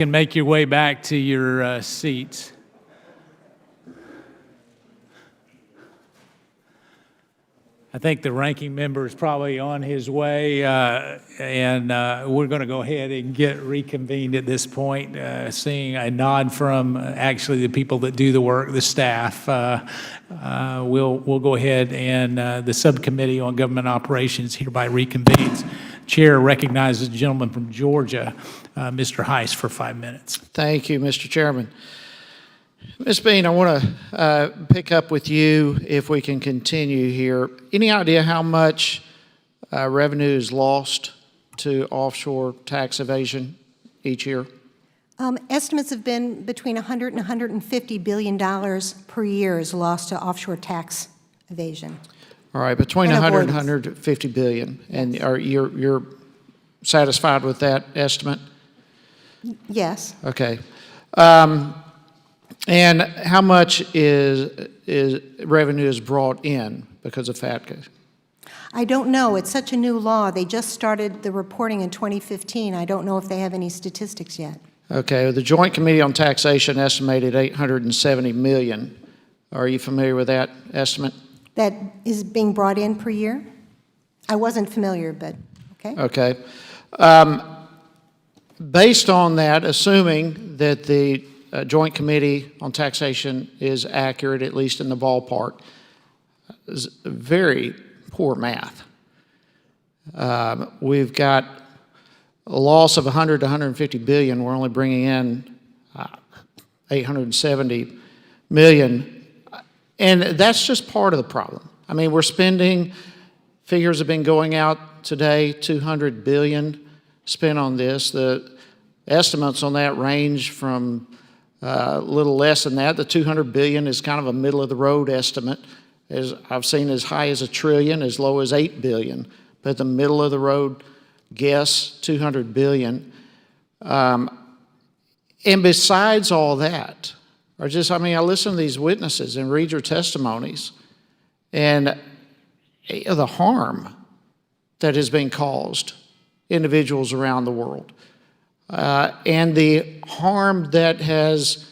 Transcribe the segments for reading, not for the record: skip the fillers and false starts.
can make your way back to your seats. I think the ranking member is probably on his way, and we're going to go ahead and get reconvened at this point, seeing a nod from actually the people that do the work, the staff. We'll go ahead and the Subcommittee on Government Operations hereby reconvenes. Chair recognizes the gentleman from Georgia, Mr. Heiss, for 5 minutes. Thank you, Mr. Chairman. Ms. Bean, I want to pick up with you if we can continue here. Any idea how much revenue is lost to offshore tax evasion each year? Estimates have been between $100 and $150 billion per year is lost to offshore tax evasion. All right, between 100 and 150 billion. And you're satisfied with that estimate? Yes. Okay. And how much is revenue is brought in because of FATCA? I don't know. It's such a new law. They just started the reporting in 2015. I don't know if they have any statistics yet. Okay. The Joint Committee on Taxation estimated 870 million. Are you familiar with that estimate? That is being brought in per year? I wasn't familiar, but okay. Okay. Based on that, assuming that the Joint Committee on Taxation is accurate, at least in the ballpark, is very poor math. We've got a loss of 100 to 150 billion. We're only bringing in 870 million. And that's just part of the problem. I mean, we're spending, figures have been going out today, 200 billion spent on this. The estimates on that range from a little less than that. The 200 billion is kind of a middle of the road estimate. As I've seen as high as $1 trillion, as low as 8 billion, but the middle of the road guess, 200 billion. And besides all that, I listen to these witnesses and read your testimonies, and the harm that has been caused individuals around the world. And the harm that has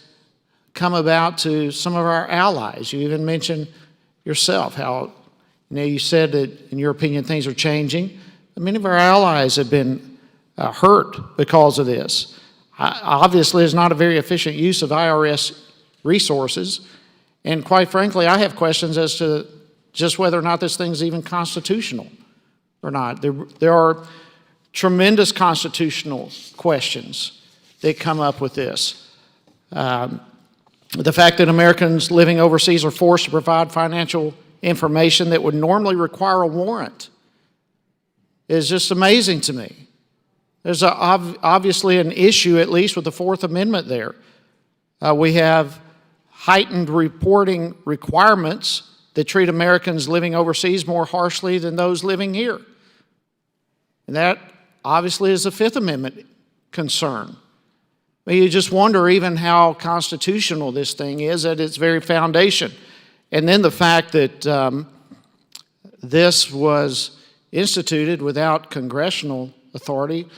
come about to some of our allies. You even mentioned yourself how, you said that in your opinion things are changing. Many of our allies have been hurt because of this. Obviously, it's not a very efficient use of IRS resources. And quite frankly, I have questions as to just whether or not this thing's even constitutional or not. There are tremendous constitutional questions that come up with this. The fact that Americans living overseas are forced to provide financial information that would normally require a warrant is just amazing to me. There's obviously an issue, at least with the Fourth Amendment there. We have heightened reporting requirements that treat Americans living overseas more harshly than those living here. And that obviously is a Fifth Amendment concern. But you just wonder even how constitutional this thing is at its very foundation. And then the fact that this was instituted without congressional authority.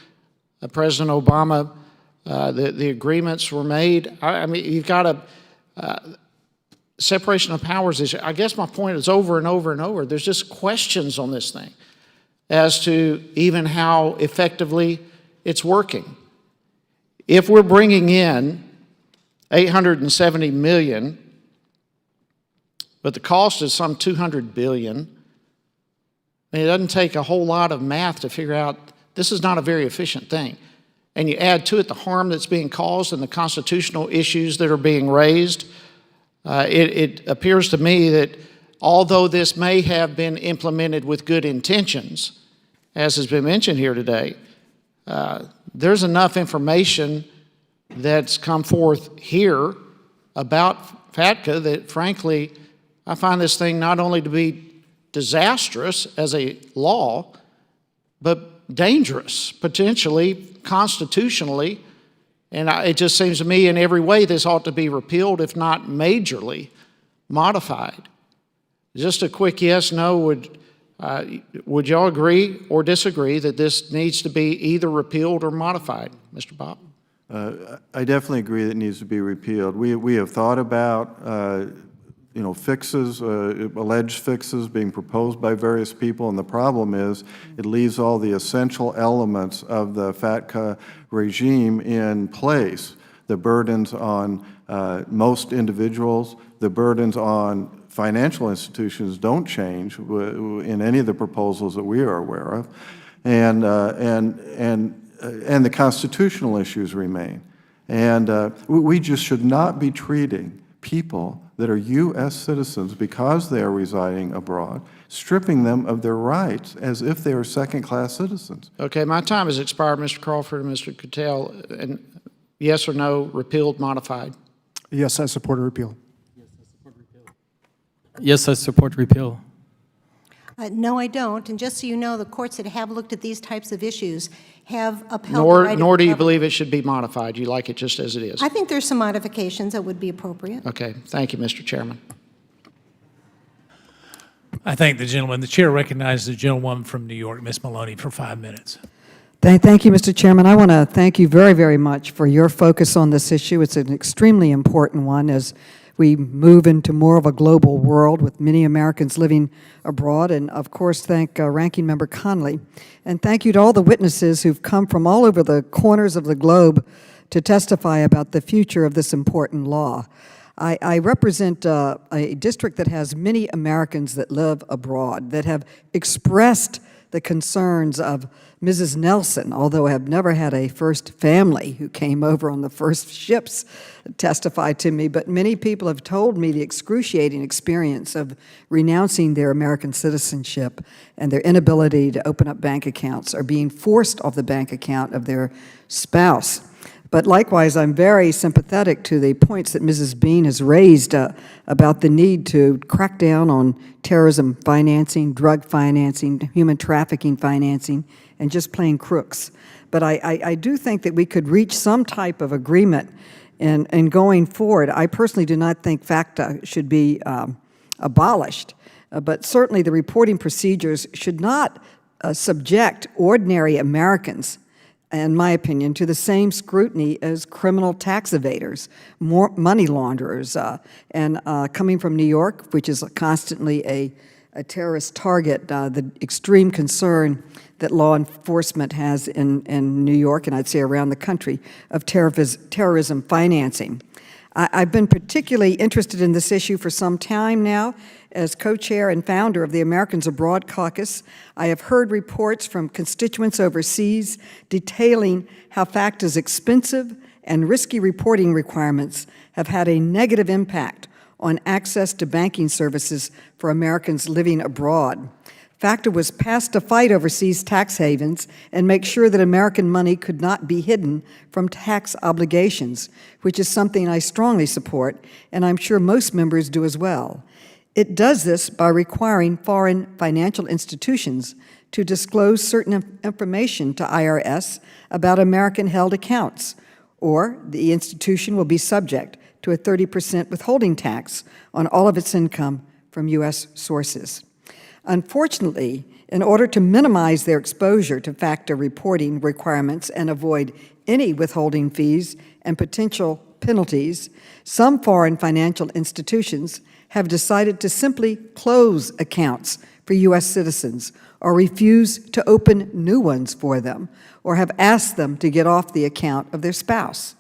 President Obama, the agreements were made. I mean, you've got a separation of powers issue. I guess my point is over and over and over. There's just questions on this thing as to even how effectively it's working. If we're bringing in 870 million, but the cost is some 200 billion, I mean, it doesn't take a whole lot of math to figure out this is not a very efficient thing. And you add to it the harm that's being caused and the constitutional issues that are being raised. It appears to me that although this may have been implemented with good intentions, as has been mentioned here today, there's enough information that's come forth here about FATCA that, frankly, I find this thing not only to be disastrous as a law, but dangerous, potentially, constitutionally. And it just seems to me in every way this ought to be repealed, if not majorly modified. Just a quick yes, no, would y'all agree or disagree that this needs to be either repealed or modified? Mr. Bob? I definitely agree that it needs to be repealed. We have thought about, fixes, alleged fixes being proposed by various people, and the problem is it leaves all the essential elements of the FATCA regime in place. The burdens on most individuals, the burdens on financial institutions don't change in any of the proposals that we are aware of, and the constitutional issues remain. And we just should not be treating people that are U.S. citizens because they are residing abroad, stripping them of their rights as if they are second-class citizens. Okay, my time has expired, Mr. Crawford and Mr. Cattell. And yes or no, repealed, modified? Yes, I support a repeal. Yes, I support repeal. No, I don't. And just so you know, the courts that have looked at these types of issues have upheld the right of Nor do you government. believe it should be modified. You like it just as it is? I think there's some modifications that would be appropriate. Okay, thank you, Mr. Chairman. I thank the chair recognizes the gentlewoman from New York, Ms. Maloney, for 5 minutes. Thank you, Mr. Chairman. I want to thank you very, very much for your focus on this issue. It's an extremely important one as we move into more of a global world with many Americans living abroad. And, of course, thank Ranking Member Conley. And thank you to all the witnesses who've come from all over the corners of the globe to testify about the future of this important law. I represent a district that has many Americans that live abroad that have expressed the concerns of Mrs. Nelson, although I have never had a first family who came over on the first ships testify to me, but many people have told me the excruciating experience of renouncing their American citizenship and their inability to open up bank accounts or being forced off the bank account of their spouse. But likewise, I'm very sympathetic to the points that Mrs. Bean has raised about the need to crack down on terrorism financing, drug financing, human trafficking financing, and just plain crooks. But I do think that we could reach some type of agreement in going forward. I personally do not think FACTA should be abolished, but certainly the reporting procedures should not subject ordinary Americans, in my opinion, to the same scrutiny as criminal tax evaders, more money launderers, and coming from New York, which is constantly a terrorist target, the extreme concern that law enforcement has in New York, and I'd say around the country, of terrorism financing. I've been particularly interested in this issue for some time now. As co-chair and founder of the Americans Abroad Caucus, I have heard reports from constituents overseas detailing how FACTA's expensive and risky reporting requirements have had a negative impact on access to banking services for Americans living abroad. FACTA was passed to fight overseas tax havens and make sure that American money could not be hidden from tax obligations, which is something I strongly support, and I'm sure most members do as well. It does this by requiring foreign financial institutions to disclose certain information to IRS about American-held accounts, or the institution will be subject to a 30% withholding tax on all of its income from U.S. sources. Unfortunately, in order to minimize their exposure to FACTA reporting requirements and avoid any withholding fees and potential penalties, some foreign financial institutions have decided to simply close accounts for U.S. citizens or refuse to open new ones for them or have asked them to get off the account of their spouse.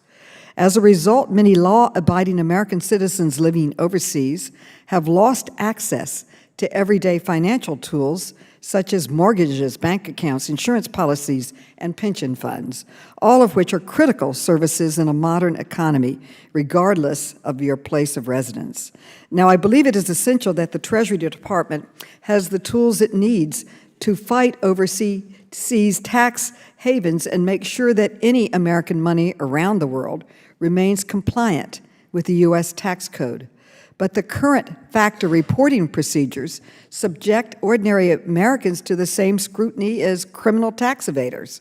As a result, many law-abiding American citizens living overseas have lost access to everyday financial tools such as mortgages, bank accounts, insurance policies, and pension funds, all of which are critical services in a modern economy, regardless of your place of residence. Now, I believe it is essential that the Treasury Department has the tools it needs to fight overseas tax havens and make sure that any American money around the world remains compliant with the U.S. tax code. But the current FACTA reporting procedures subject ordinary Americans to the same scrutiny as criminal tax evaders.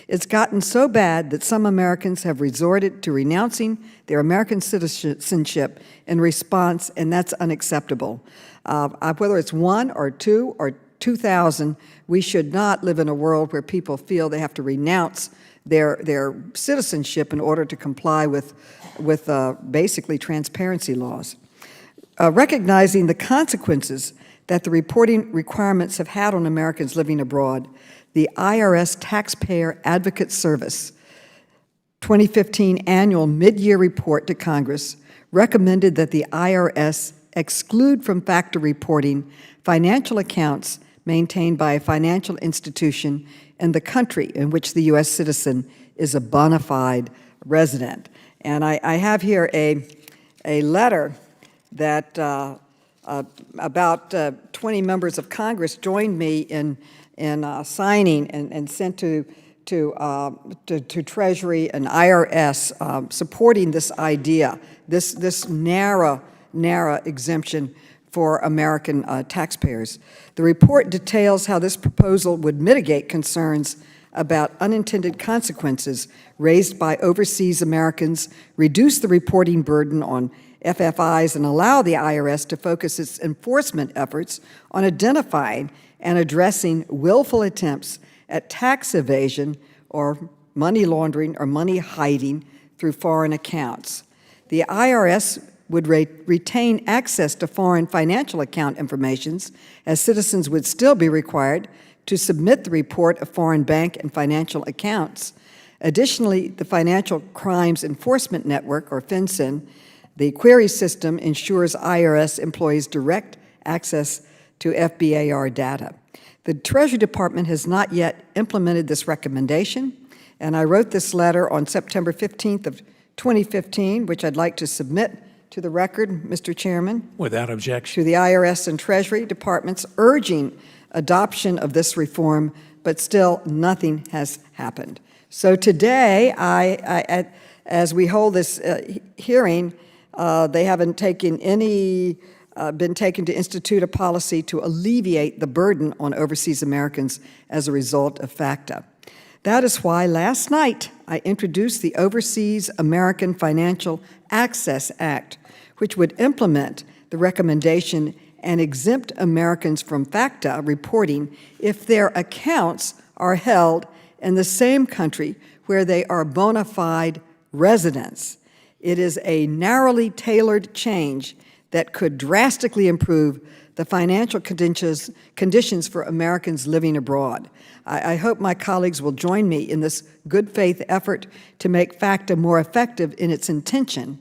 It's gotten so bad that some Americans have resorted to renouncing their American citizenship in response, and that's unacceptable. Whether it's 1 or 2 or 2,000, we should not live in a world where people feel they have to renounce their citizenship in order to comply with basically transparency laws. Recognizing the consequences that the reporting requirements have had on Americans living abroad, the IRS Taxpayer Advocate Service 2015 annual mid-year report to Congress recommended that the IRS exclude from FACTA reporting financial accounts maintained by a financial institution in the country in which the U.S. citizen is a bona fide resident. And I have here a letter that about 20 members of Congress joined me in signing and sent to Treasury and IRS supporting this idea, this narrow exemption for American taxpayers. The report details how this proposal would mitigate concerns about unintended consequences raised by overseas Americans, reduce the reporting burden on FFIs, and allow the IRS to focus its enforcement efforts on identifying and addressing willful attempts at tax evasion or money laundering or money hiding through foreign accounts. The IRS would retain access to foreign financial account information, as citizens would still be required to submit the report of foreign bank and financial accounts. Additionally, the Financial Crimes Enforcement Network, or FinCEN, the query system ensures IRS employees direct access to FBAR data. The Treasury Department has not yet implemented this recommendation, and I wrote this letter on September 15th of 2015, which I'd like to submit to the record, Mr. Chairman, Without objection. to the IRS and Treasury Departments urging adoption of this reform, but still nothing has happened. So today, as we hold this hearing, they haven't taken any been taken to institute a policy to alleviate the burden on overseas Americans as a result of FACTA. That is why last night I introduced the Overseas American Financial Access Act, which would implement the recommendation and exempt Americans from FACTA reporting if their accounts are held in the same country where they are bona fide residents. It is a narrowly tailored change that could drastically improve the financial conditions for Americans living abroad. I hope my colleagues will join me in this good faith effort to make FACTA more effective in its intention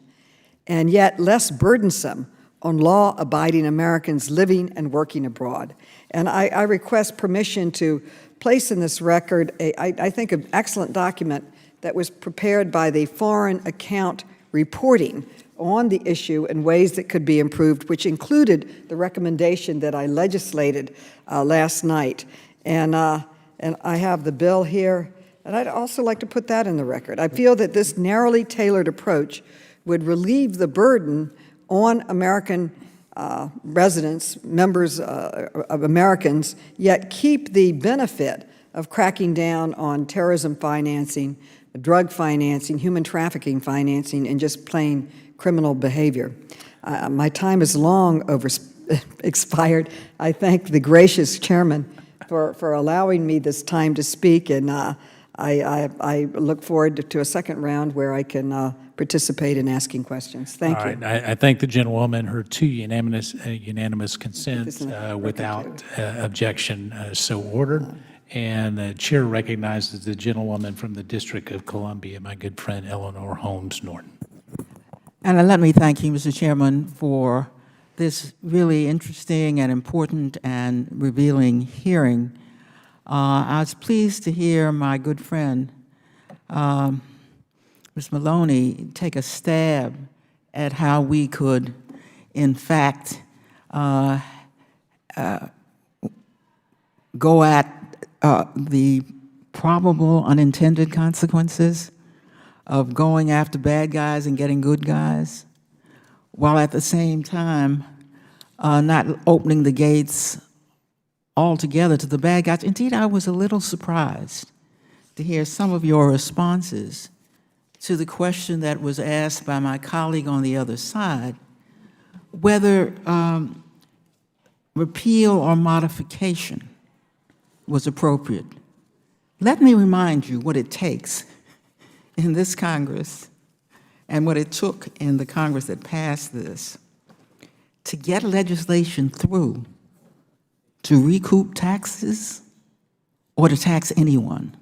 and yet less burdensome on law-abiding Americans living and working abroad. And I request permission to place in this record, I think, an excellent document that was prepared by the Foreign Account Reporting on the issue and ways that could be improved, which included the recommendation that I legislated last night. And I have the bill here, and I'd also like to put that in the record. I feel that this narrowly tailored approach would relieve the burden on American residents, members of Americans, yet keep the benefit of cracking down on terrorism financing, drug financing, human trafficking financing, and just plain criminal behavior. My time is long expired. I thank the gracious chairman for allowing me this time to speak, and I look forward to a second round where I can participate in asking questions. Thank you. All right, I thank the gentlewoman. Her two unanimous consent without objection so ordered. And the chair recognizes the gentlewoman from the District of Columbia, my good friend Eleanor Holmes Norton. And let me thank you, Mr. Chairman, for this really interesting and important and revealing hearing. I was pleased to hear my good friend, Ms. Maloney, take a stab at how we could, in fact, go at the probable unintended consequences of going after bad guys and getting good guys, while at the same time not opening the gates altogether to the bad guys. Indeed, I was a little surprised to hear some of your responses to the question that was asked by my colleague on the other side, whether repeal or modification was appropriate Let me remind you what it takes in this Congress and what it took in the Congress that passed this to get legislation through to recoup taxes or to tax anyone.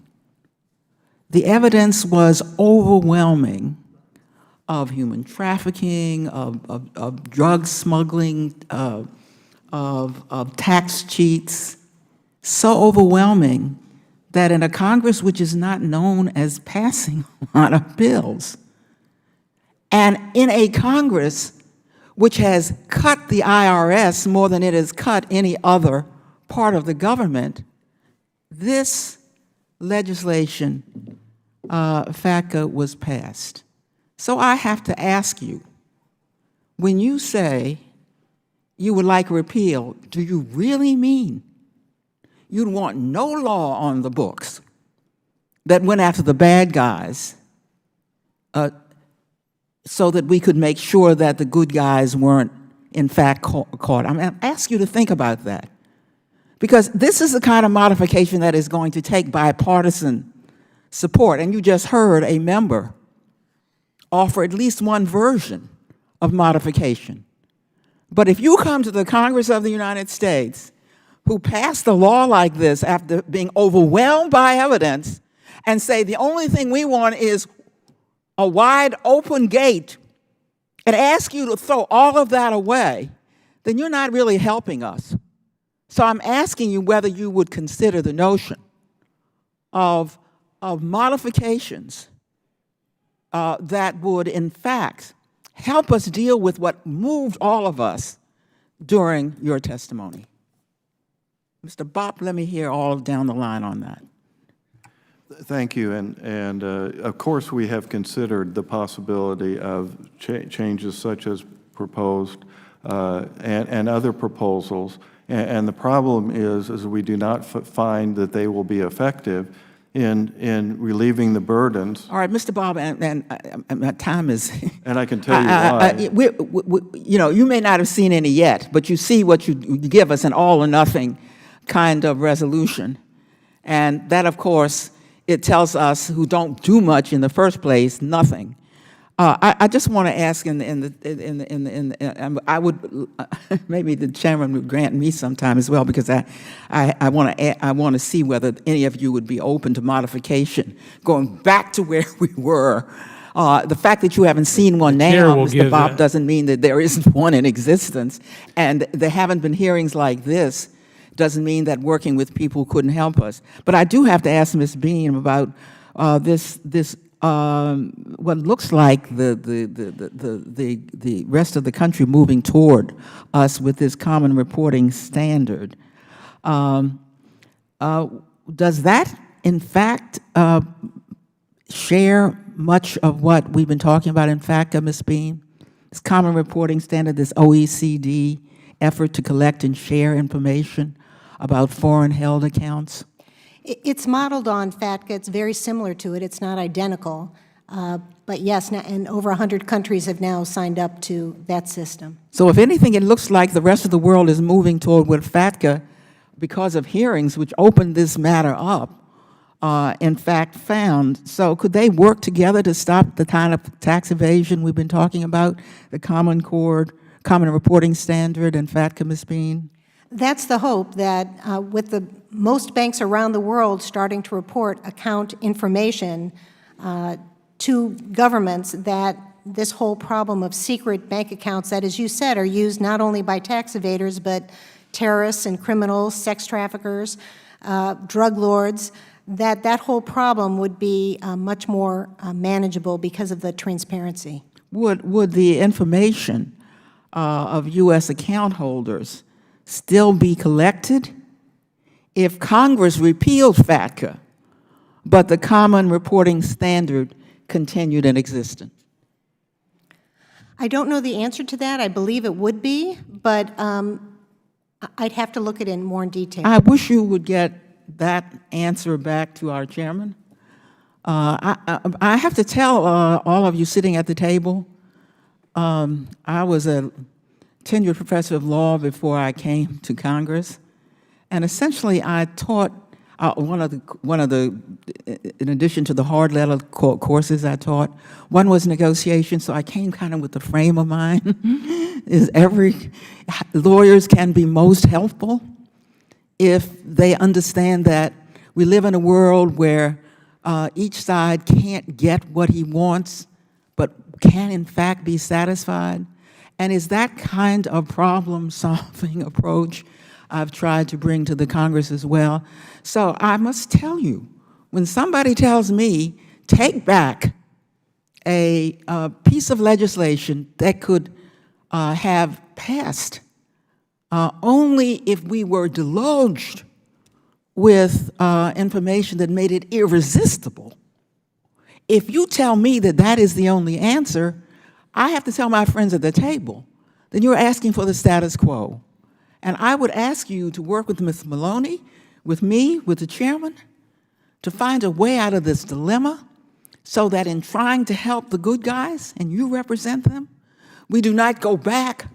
The evidence was overwhelming of human trafficking, of drug smuggling, of tax cheats, so overwhelming that in a Congress which is not known as passing a lot of bills, and in a Congress which has cut the IRS more than it has cut any other part of the government, this legislation, FATCA, was passed. So I have to ask you, when you say you would like repeal, do you really mean you'd want no law on the books that went after the bad guys so that we could make sure that the good guys weren't, in fact, caught? I ask you to think about that. Because this is the kind of modification that is going to take bipartisan support. And you just heard a member offer at least one version of modification. But if you come to the Congress of the United States, who passed a law like this after being overwhelmed by evidence, and say the only thing we want is a wide open gate, and ask you to throw all of that away, then you're not really helping us. So I'm asking you whether you would consider the notion of modifications that would, in fact, help us deal with what moved all of us during your testimony. Mr. Bopp, let me hear all down the line on that. Thank you, and of course we have considered the possibility of changes such as proposed and other proposals, and the problem is we do not find that they will be effective in relieving the burdens. All right, Mr. Bopp, and my time is... And I can tell you why. You know, you may not have seen any yet, but you see what you give us, an all or nothing kind of resolution. And that, of course, it tells us who don't do much in the first place, nothing. I just want to ask, I would maybe the chairman would grant me some time as well, because I want to see whether any of you would be open to modification, going back to where we were. The fact that you haven't seen one now, Mr. Bopp, doesn't mean that there isn't one in existence, and there haven't been hearings like this. Doesn't mean that working with people couldn't help us. But I do have to ask Ms. Beam about this what looks like the rest of the country moving toward us with this common reporting standard. Does that, in fact, share much of what we've been talking about in FATCA, Ms. Beam? This common reporting standard, this OECD effort to collect and share information about foreign held accounts? It's modeled on FATCA. It's very similar to it. It's not identical. But yes, and over 100 countries have now signed up to that system. So if anything, it looks like the rest of the world is moving toward what FATCA, because of hearings which opened this matter up, in fact found. So could they work together to stop the kind of tax evasion we've been talking about, the Common Reporting Standard and FATCA, Ms. Bean? That's the hope, that with the most banks around the world starting to report account information to governments, that this whole problem of secret bank accounts that, as you said, are used not only by tax evaders, but terrorists and criminals, sex traffickers, drug lords, that whole problem would be much more manageable because of the transparency. Would the information of U.S. account holders still be collected if Congress repealed FATCA, but the Common Reporting Standard continued in existence? I don't know the answer to that. I believe it would be, but I'd have to look at it more in detail. I wish you would get that answer back to our chairman. I have to tell all of you sitting at the table, I was a tenured professor of law before I came to Congress, and essentially I one of the, in addition to the hard letter courses I taught, one was negotiation, so I came kind of with the frame of mind, is lawyers can be most helpful if they understand that we live in a world where each side can't get what he wants, but can in fact be satisfied. And is that kind of problem-solving approach I've tried to bring to the Congress as well. So I must tell you, when somebody tells me, take back a piece of legislation that could have passed only if we were deluged with information that made it irresistible, if you tell me that that is the only answer, I have to tell my friends at the table, then you're asking for the status quo. And I would ask you to work with Ms. Maloney, with me, with the chairman, to find a way out of this dilemma so that in trying to help the good guys, and you represent them, we do not go back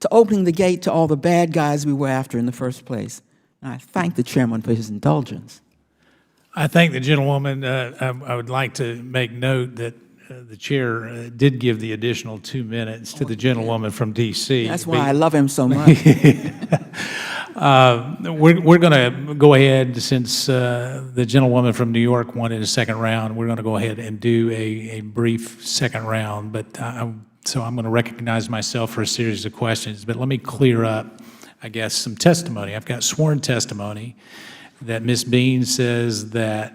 to opening the gate to all the bad guys we were after in the first place. And I thank the chairman for his indulgence. I thank the gentlewoman. I would like to make note that the chair did give the additional 2 minutes to the gentlewoman from D.C. That's why I love him so much. We're going to go ahead, since the gentlewoman from New York wanted a second round, we're going to go ahead and do a brief second round. But so I'm going to recognize myself for a series of questions. But let me clear up, I guess, some testimony. I've got sworn testimony that Ms. Bean says that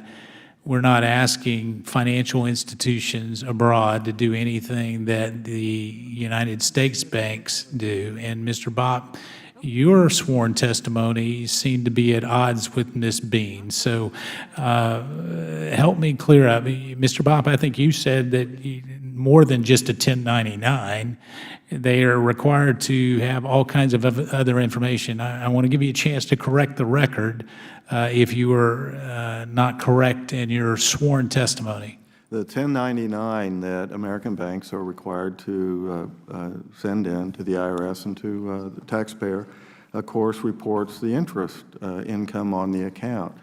we're not asking financial institutions abroad to do anything that the United States banks do. And Mr. Bopp, your sworn testimony seemed to be at odds with Ms. Bean. So help me clear up. Mr. Bopp, I think you said that more than just a 1099, they are required to have all kinds of other information. I want to give you a chance to correct the record if you were not correct in your sworn testimony. The 1099 that American banks are required to send in to the IRS and to the taxpayer, of course, reports the interest income on the account.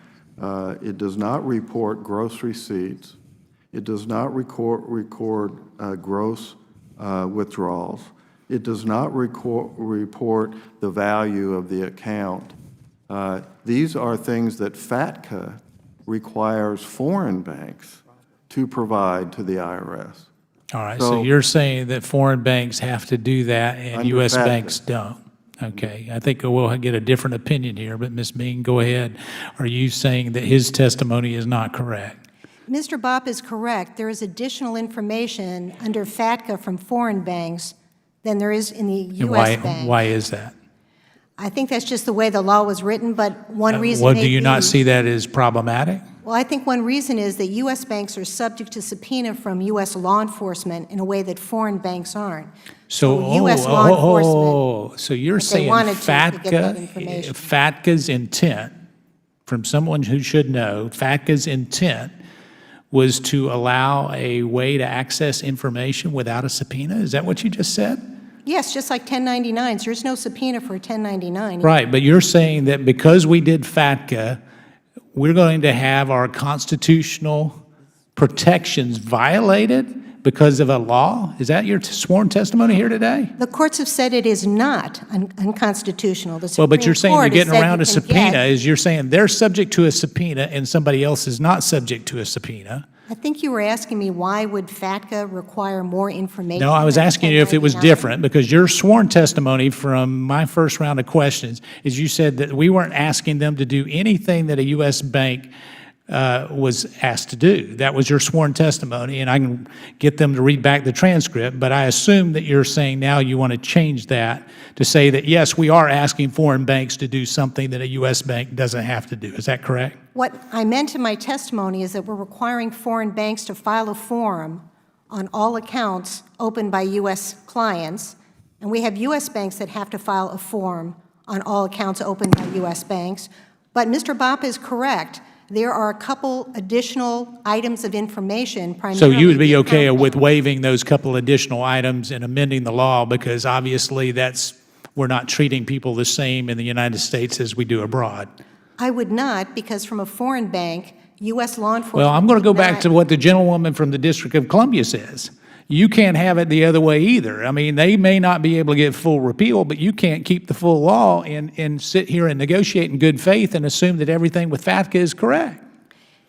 It does not report gross receipts. It does not record gross withdrawals. It does not report the value of the account. These are things that FATCA requires foreign banks to provide to the IRS. All right, so you're saying that foreign banks have to do that and U.S. FATCA. banks don't. Okay, I think we'll get a different opinion here, but Ms. Bean, go ahead. Are you saying that his testimony is not correct? Mr. Bopp is correct. There is additional information under FATCA from foreign banks than there is in the U.S. bank. Why is that? I think that's just the way the law was written, but one reason Well, may do you be- not see that as problematic? Well, I think one reason is that U.S. banks are subject to subpoena from U.S. law enforcement in a way that foreign banks aren't. So, U.S. law enforcement, so you're if they saying wanted to get that information. FATCA's intent, from someone who should know, FATCA's intent was to allow a way to access information without a subpoena? Is that what you just said? Yes, just like 1099s. There's no subpoena for a 1099. Right, but you're saying that because we did FATCA, we're going to have our constitutional protections violated because of a law? Is that your sworn testimony here today? The courts have said it is not unconstitutional. The Well, but you're Supreme saying you're Court has getting said around you a can subpoena, get- is you're saying they're subject to a subpoena and somebody else is not subject to a subpoena. I think you were asking me why would FATCA require more information? No, I was than asking you if it was 1099? different, because your sworn testimony from my first round of questions is you said that we weren't asking them to do anything that a U.S. bank was asked to do. That was your sworn testimony, and I can get them to read back the transcript, but I assume that you're saying now you want to change that to say that, yes, we are asking foreign banks to do something that a U.S. bank doesn't have to do. Is that correct? What I meant in my testimony is that we're requiring foreign banks to file a form on all accounts opened by U.S. clients, and we have U.S. banks that have to file a form on all accounts opened by U.S. banks. But Mr. Bopp is correct. There are a couple additional items of information, primarily. So you would be the okay account with bank. waiving those couple additional items and amending the law, because obviously we're not treating people the same in the United States as we do abroad. I would not, because from a foreign bank, U.S. law enforcement... Well, I'm going to go would back not- to what the gentlewoman from the District of Columbia says. You can't have it the other way either. I mean, they may not be able to get full repeal, but you can't keep the full law and sit here and negotiate in good faith and assume that everything with FATCA is correct.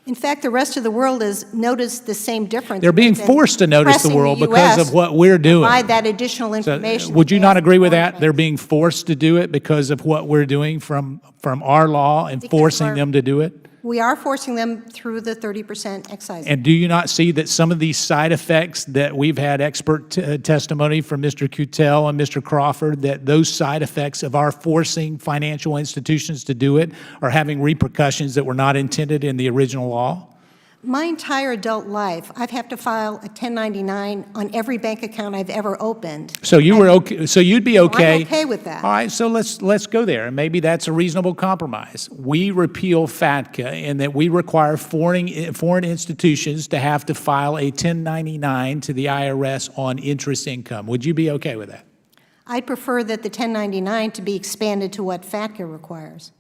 In fact, the rest of the world has noticed the same difference. They're being We've been forced to notice the pressing world because US of what we're to doing. provide that additional So, information. would you that not they agree ask with foreign that? banks. They're being forced to do it because of what we're doing from our law and Because forcing we're- them to do it? We are forcing them through the 30% excise. And do you not see that some of these side effects that we've had expert testimony from Mr. Cutel and Mr. Crawford, that those side effects of our forcing financial institutions to do it are having repercussions that were not intended in the original law? My entire adult life, I've had to file a 1099 on every bank account I've ever opened. So you were okay, so you'd be okay? I'm okay with that. All right, so let's go there, and maybe that's a reasonable compromise. We repeal FATCA in that we require foreign institutions to have to file a 1099 to the IRS on interest income. Would you be okay with that? I'd prefer that the 1099 to be expanded to what FATCA requires.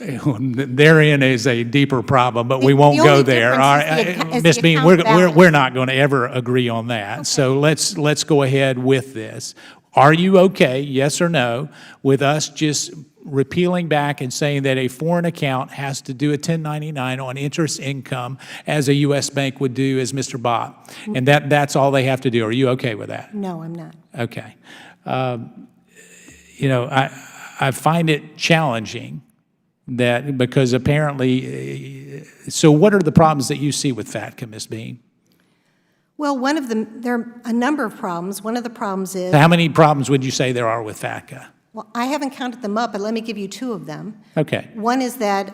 Therein is a deeper problem, but we The won't go only there. difference All is right, the Ms. Bean, account balance. we're not going to ever agree on that. So let's go ahead with this. Are you okay, yes or no, with us just repealing back and saying that a foreign account has to do a 1099 on interest income as a U.S. bank would do as Mr. Bott? And that's all they have to do. Are you okay with that? No, I'm not. Okay. You know, I find it challenging that because apparently, so what are the problems that you see with FATCA, Ms. Bean? Well, there are a number of problems. One of the problems is, How many problems would you say there are with FATCA? well, I haven't counted them up, but let me give you two of them. Okay. One is that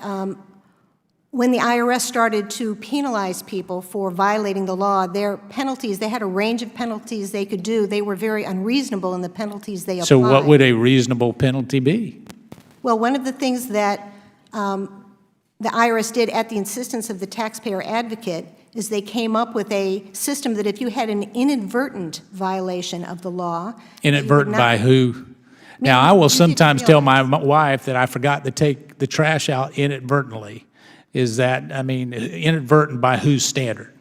when the IRS started to penalize people for violating the law, their penalties, they had a range of penalties they could do. They were very unreasonable in the penalties they applied. So what would a reasonable penalty be? Well, one of the things that the IRS did at the insistence of the taxpayer advocate is they came up with a system that if you had an inadvertent violation of the law... Inadvertent by who? Now, I will sometimes tell my wife that I forgot to take the trash out inadvertently. Is that, I mean, inadvertent by whose standard?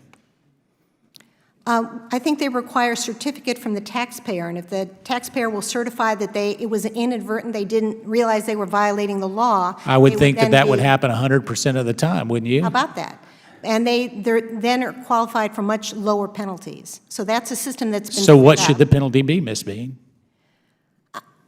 I think they require a certificate from the taxpayer, and if the taxpayer will certify that it was inadvertent, they didn't realize they were violating the law... I would they think then that would be- happen 100% of the time, wouldn't you? How about that? And they're then qualified for much lower penalties. So that's a system that's been So what set should up. the penalty be, Ms. Bean?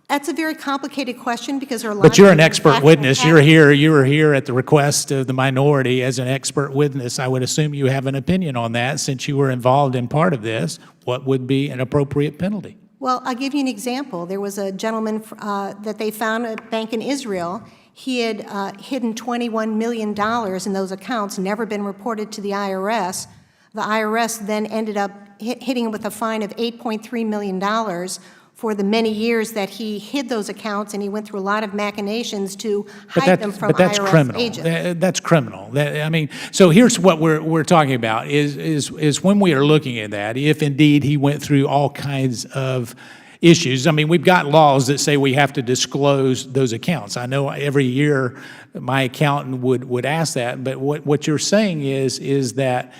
That's a very complicated question because there are a lot But of... you're an different expert factual witness. You patterns. were here at the request of the minority as an expert witness. I would assume you have an opinion on that since you were involved in part of this. What would be an appropriate penalty? Well, I'll give you an example. There was a gentleman that they found at a bank in Israel. He had hidden $21 million in those accounts, never been reported to the IRS. The IRS then ended up hitting him with a fine of $8.3 million for the many years that he hid those accounts, and he went through a lot of machinations to hide them from But that's IRS criminal. agents. That's criminal. I mean, so here's what we're talking about is when we are looking at that, if indeed he went through all kinds of issues. I mean, we've got laws that say we have to disclose those accounts. I know every year my accountant would ask that, but what you're saying is that,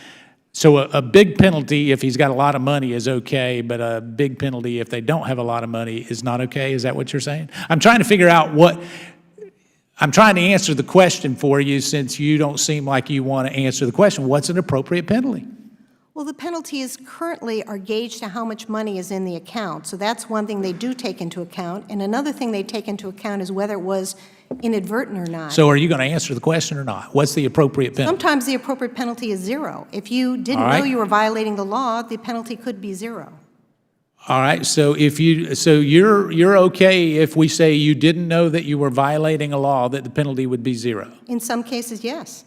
so a big penalty if he's got a lot of money is okay, but a big penalty if they don't have a lot of money is not okay? Is that what you're saying? I'm trying to figure out I'm trying to answer the question for you since you don't seem like you want to answer the question. What's an appropriate penalty? Well, the penalties currently are gauged to how much money is in the account. So that's one thing they do take into account. And another thing they take into account is whether it was inadvertent or not. So are you going to answer the question or not? What's the appropriate penalty? Sometimes the appropriate penalty is zero. If you didn't All right. know you were violating the law, the penalty could be zero. All right, so you're okay if we say you didn't know that you were violating a law, that the penalty would be zero? In some cases, yes.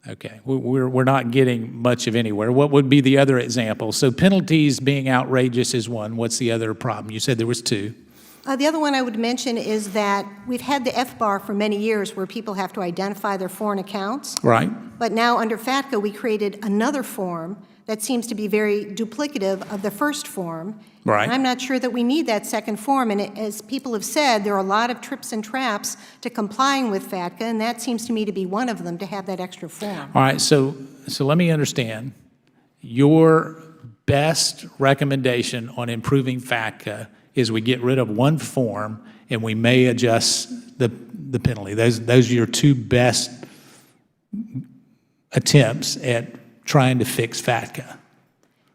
Okay, we're not getting much of anywhere. What would be the other example? So penalties being outrageous is one. What's the other problem? You said there was two. The other one I would mention is that we've had the FBAR for many years where people have to identify their foreign accounts. Right. But now under FATCA, we created another form that seems to be very duplicative of the first form. Right. And I'm not sure that we need that second form, and as people have said, there are a lot of trips and traps to complying with FATCA, and that seems to me to be one of them, to have that extra form. All right, so let me understand. Your best recommendation on improving FATCA is we get rid of one form and we may adjust the penalty. Those are your two best attempts at trying to fix FATCA.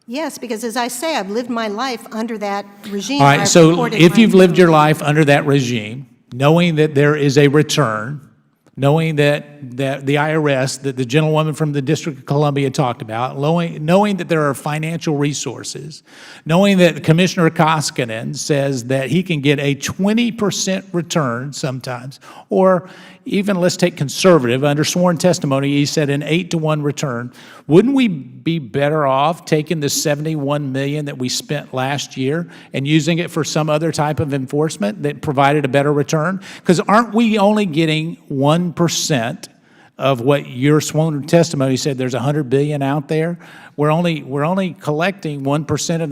Yes, because as I say, I've lived my life under that regime. All right, I've so reported if my you've lived your income. life under that regime, knowing that there is a return, knowing that the IRS, that the gentlewoman from the District of Columbia talked about, knowing that there are financial resources, knowing that Commissioner Koskinen says that he can get a 20% return sometimes, or even, let's take conservative, under sworn testimony, he said an 8-to-1 return. Wouldn't we be better off taking the $71 million that we spent last year and using it for some other type of enforcement that provided a better return? Because aren't we only getting 1% of what your sworn testimony said? There's $100 billion out there. We're only collecting 1% of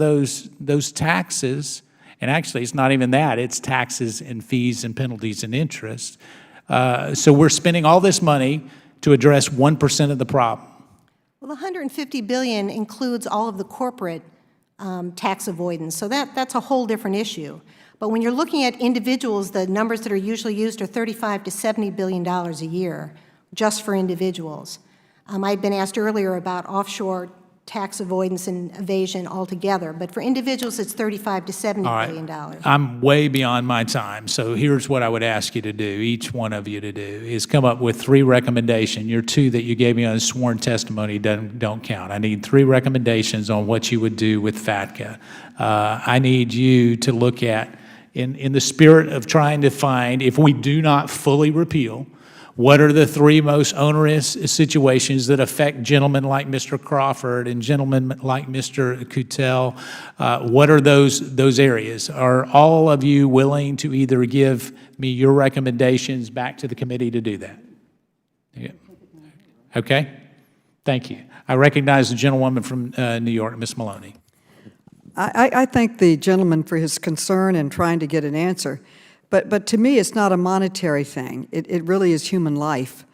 those taxes, and actually it's not even that. It's taxes and fees and penalties and interest. So we're spending all this money to address 1% of the problem. Well, the $150 billion includes all of the corporate tax avoidance, so that's a whole different issue. But when you're looking at individuals, the numbers that are usually used are $35 to $70 billion a year, just for individuals. I'd been asked earlier about offshore tax avoidance and evasion altogether, but for individuals, it's $35 to $70 billion. I'm way beyond my time, so here's what I would ask you to do, each one of you to do, is come up with 3 recommendations. Your 2 that you gave me on sworn testimony don't count. I need 3 recommendations on what you would do with FATCA. I need you to look at, in the spirit of trying to find, if we do not fully repeal, what are the 3 most onerous situations that affect gentlemen like Mr. Crawford and gentlemen like Mr. Kutel? What are those areas? Are all of you willing to either give me your recommendations back to the committee to do that? Yeah. Okay? Thank you. I recognize the gentlewoman from New York, Ms. Maloney. I thank the gentleman for his concern in trying to get an answer. But to me, it's not a monetary thing. It really is human life,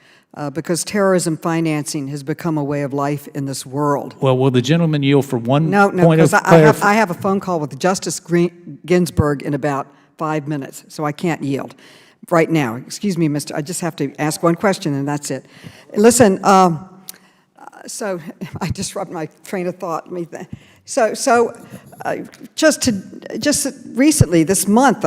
because terrorism financing has become a way of life in this world. Well, will the gentleman yield for one No, point of because clarification? I have a phone call with Justice Ginsburg in about 5 minutes, so I can't yield right now. Excuse me, Mr. I just have to ask one question, and that's it. Listen, so I disrupt my train of thought. Just recently, this month,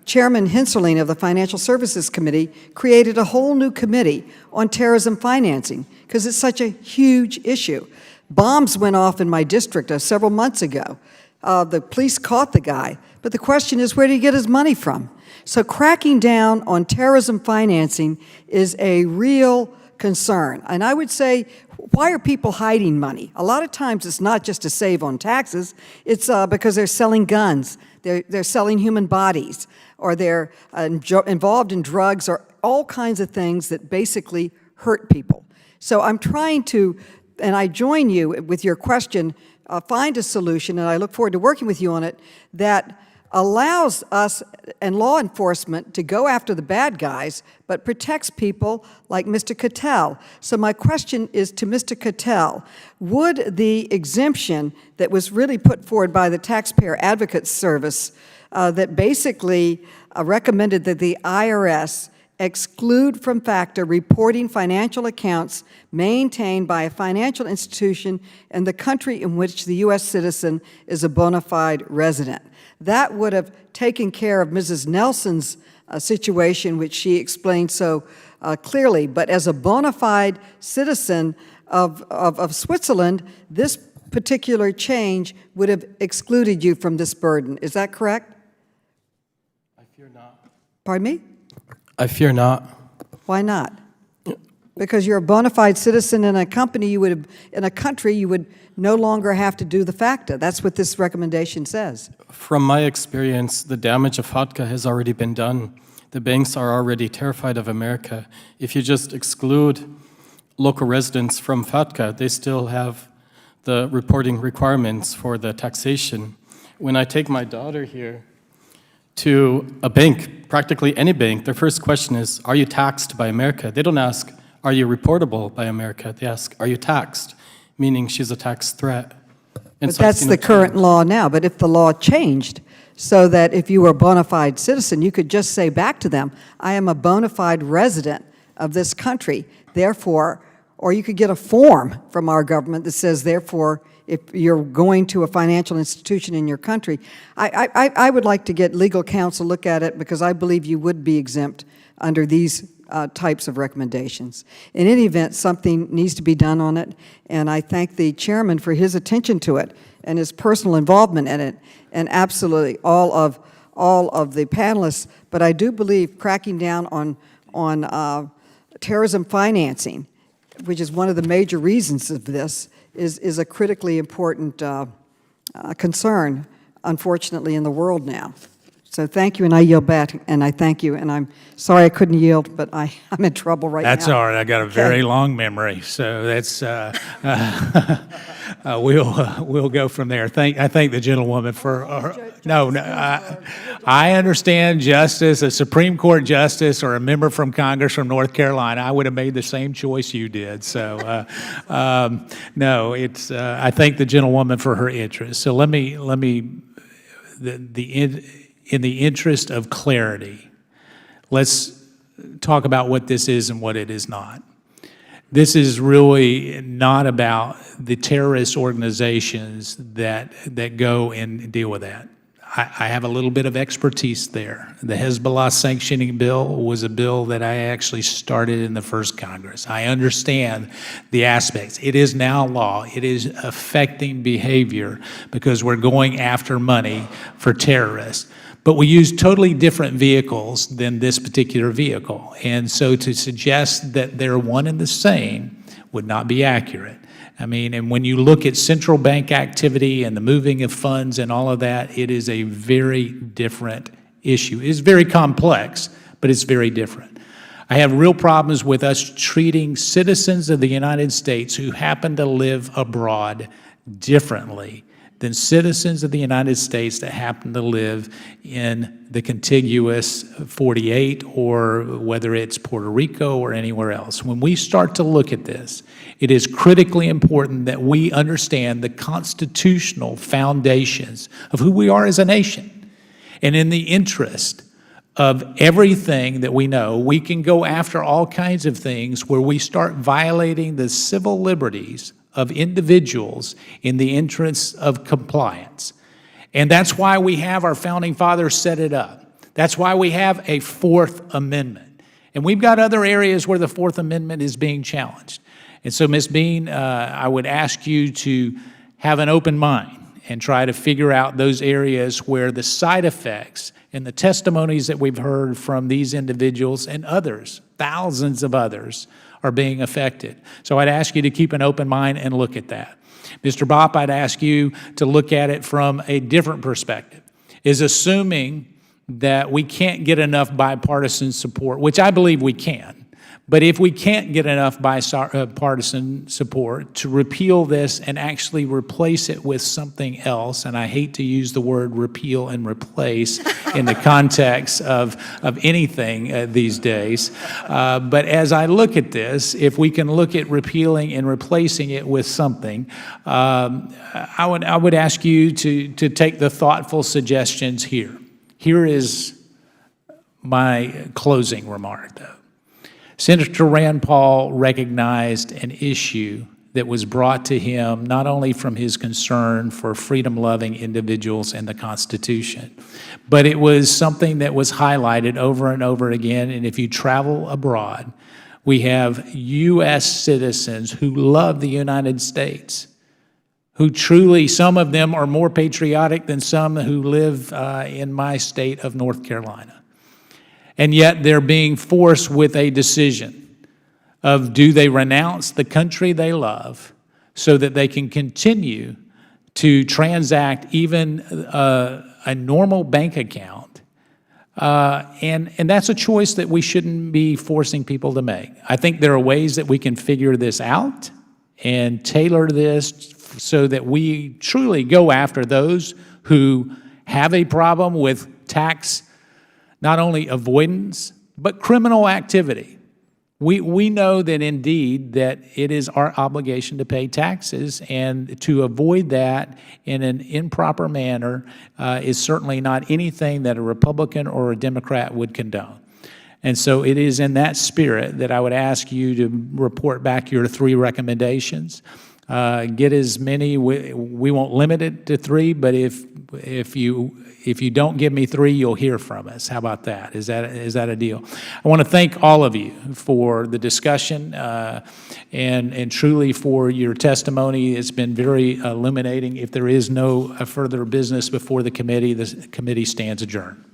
Chairman Hinserling of the Financial Services Committee created a whole new committee on terrorism financing because it's such a huge issue. Bombs went off in my district several months ago. The police caught the guy, but the question is, where did he get his money from? So cracking down on terrorism financing is a real concern. And I would say, why are people hiding money? A lot of times it's not just to save on taxes, it's because they're selling guns, they're selling human bodies, or they're involved in drugs, or all kinds of things that basically hurt people. So I'm trying to, and I join you with your question, find a solution, and I look forward to working with you on it, that allows us and law enforcement to go after the bad guys, but protects people like Mr. Cattell. So my question is to Mr. Cattell, would the exemption that was really put forward by the Taxpayer Advocate Service that basically recommended that the IRS exclude from FATCA reporting financial accounts maintained by a financial institution in the country in which the U.S. citizen is a bona fide resident? That would have taken care of Mrs. Nelson's situation, which she explained so clearly. But as a bona fide citizen of Switzerland, this particular change would have excluded you from this burden. Is that correct? I fear not. Pardon me? I fear not. Why not? Because you're a bona fide citizen in a company, you would no longer have to do the FATCA. That's what this recommendation says. From my experience, the damage of FATCA has already been done. The banks are already terrified of America. If you just exclude local residents from FATCA, they still have the reporting requirements for the taxation. When I take my daughter here to a bank, practically any bank, their first question is, are you taxed by America? They don't ask, are you reportable by America? They ask, are you taxed? Meaning she's a tax threat. And But so I've that's seen the a change. current law now. But if the law changed so that if you were a bona fide citizen, you could just say back to them, I am a bona fide resident of this country, therefore, or you could get a form from our government that says, therefore, if you're going to a financial institution in your country, I would like to get legal counsel look at it because I believe you would be exempt under these types of recommendations. In any event, something needs to be done on it, and I thank the chairman for his attention to it and his personal involvement in it, and absolutely all of the panelists. But I do believe cracking down on terrorism financing, which is one of the major reasons of this, is a critically important concern, unfortunately, in the world now. So thank you, and I yield back, and I thank you, and I'm sorry I couldn't yield, but I'm in trouble right now. That's all right. I got a very long memory, so that's we'll go from there. I thank the gentlewoman for I understand justice, a Supreme Court justice or a member from Congress from North Carolina. I would have made the same choice you did. So no, it's I thank the gentlewoman for her interest. So let me in the interest of clarity, let's talk about what this is and what it is not. This is really not about the terrorist organizations that go and deal with that. I have a little bit of expertise there. The Hezbollah sanctioning bill was a bill that I actually started in the first Congress. I understand the aspects. It is now law. It is affecting behavior because we're going after money for terrorists. But we use totally different vehicles than this particular vehicle. And so to suggest that they're one and the same would not be accurate. I mean, and when you look at central bank activity and the moving of funds and all of that, it is a very different issue. It's very complex, but it's very different. I have real problems with us treating citizens of the United States who happen to live abroad differently than citizens of the United States that happen to live in the contiguous 48 or whether it's Puerto Rico or anywhere else. When we start to look at this, it is critically important that we understand the constitutional foundations of who we are as a nation. And in the interest of everything that we know, we can go after all kinds of things where we start violating the civil liberties of individuals in the interests of compliance. And that's why we have our founding fathers set it up. That's why we have a Fourth Amendment. And we've got other areas where the Fourth Amendment is being challenged. And so, Ms. Bean, I would ask you to have an open mind and try to figure out those areas where the side effects and the testimonies that we've heard from these individuals and others, thousands of others, are being affected. So I'd ask you to keep an open mind and look at that. Mr. Bopp, I'd ask you to look at it from a different perspective, is assuming that we can't get enough bipartisan support, which I believe we can. But if we can't get enough bipartisan support to repeal this and actually replace it with something else, and I hate to use the word repeal and replace in the context of anything these days, but as I look at this, if we can look at repealing and replacing it with something, I would ask you to take the thoughtful suggestions here. Here is my closing remark, though. Senator Rand Paul recognized an issue that was brought to him not only from his concern for freedom-loving individuals and the Constitution, but it was something that was highlighted over and over again. And if you travel abroad, we have U.S. citizens who love the United States, who truly, some of them are more patriotic than some who live in my state of North Carolina. And yet they're being forced with a decision of do they renounce the country they love so that they can continue to transact even a normal bank account. And that's a choice that we shouldn't be forcing people to make. I think there are ways that we can figure this out and tailor this so that we truly go after those who have a problem with tax, not only avoidance, but criminal activity. We know that indeed that it is our obligation to pay taxes, and to avoid that in an improper manner is certainly not anything that a Republican or a Democrat would condone. And so it is in that spirit that I would ask you to report back your 3 recommendations. Get as many, we won't limit it to 3, but if you don't give me 3, you'll hear from us. How about that? Is that a deal? I want to thank all of you for the discussion and truly for your testimony. It's been very illuminating. If there is no further business before the committee stands adjourned.